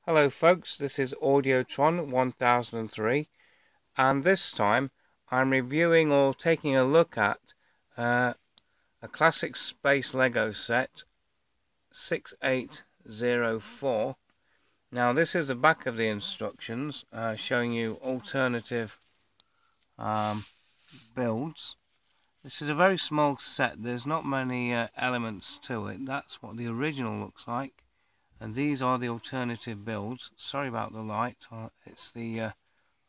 Hello folks, this is Audiotron 1003 and this time I'm reviewing or taking a look at a classic space Lego set 6804. Now this is the back of the instructions showing you alternative builds. This is a very small set, there's not many elements to it. That's what the original looks like. And these are the alternative builds. Sorry about the light, it's the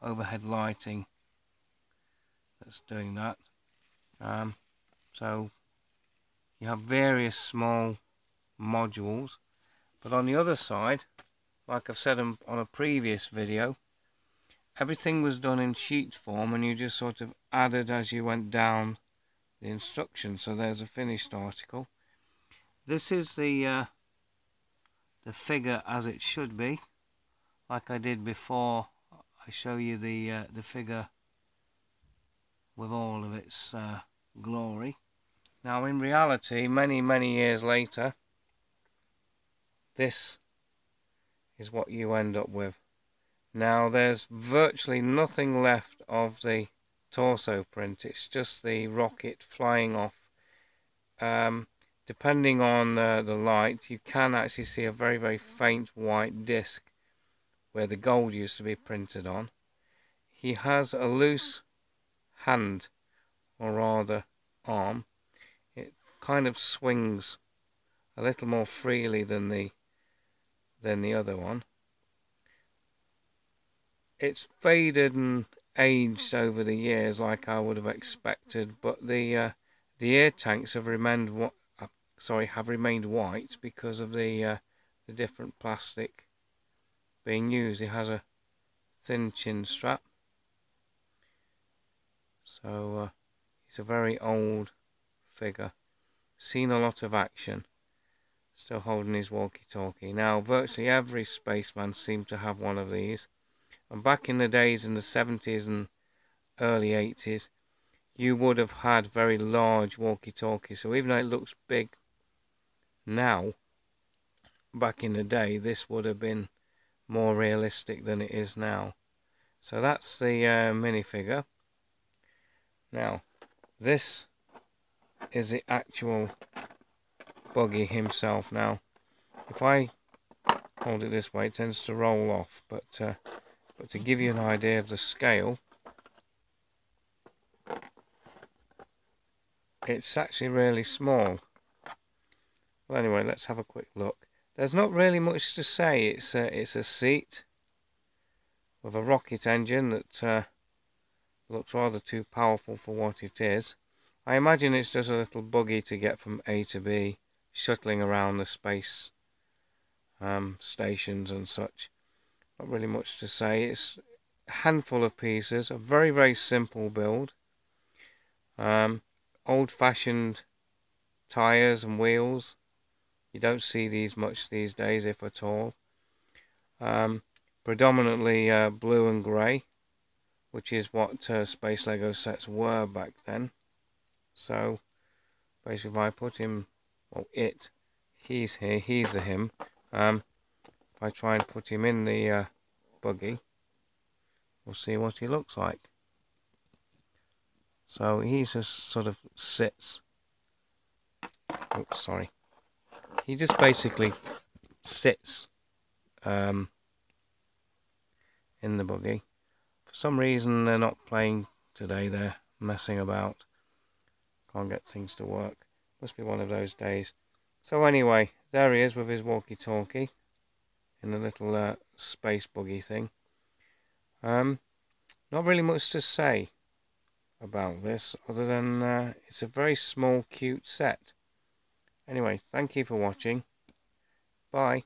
overhead lighting that's doing that. So you have various small modules, but on the other side, like I've said on a previous video, everything was done in sheet form and you just sort of added as you went down the instructions. So there's a finished article. This is the figure as it should be, like I did before. I show you the figure with all of its glory. Now in reality, many years later, this is what you end up with. Now there's virtually nothing left of the torso print, it's just the rocket flying off. Depending on the light, you can actually see a very faint white disc where the gold used to be printed on. He has a loose hand, or rather arm. It kind of swings a little more freely than the other one. It's faded and aged over the years like I would have expected, but the air tanks have remained white because of the different plastic being used. It has a thin chin strap, so it's a very old figure, seen a lot of action, still holding his walkie-talkie. Now virtually every spaceman seemed to have one of these, and back in the days in the 70s and early 80s you would have had very large walkie-talkies, so even though it looks big now, back in the day this would have been more realistic than it is now. So that's the minifigure. Now this is the actual buggy himself. Now if I hold it this way, it tends to roll off, but to give you an idea of the scale, it's actually really small. Well, anyway, let's have a quick look. There's not really much to say. It's a seat with a rocket engine that looks rather too powerful for what it is. I imagine it's just a little buggy to get from A to B, shuttling around the space stations and such. Not really much to say. It's a handful of pieces, a very simple build. Old-fashioned tires and wheels. You don't see these much these days, if at all. Predominantly blue and grey, which is what space Lego sets were back then. So basically if I put him, well, he's here, he's the him. If I try and put him in the buggy, we'll see what he looks like. So he just sort of sits. Oops, sorry. He just basically sits in the buggy. For some reason they're not playing today, they're messing about. Can't get things to work. Must be one of those days. So anyway, there he is with his walkie-talkie in the little space buggy thing. Not really much to say about this other than it's a very small cute set. Anyway, thank you for watching. Bye.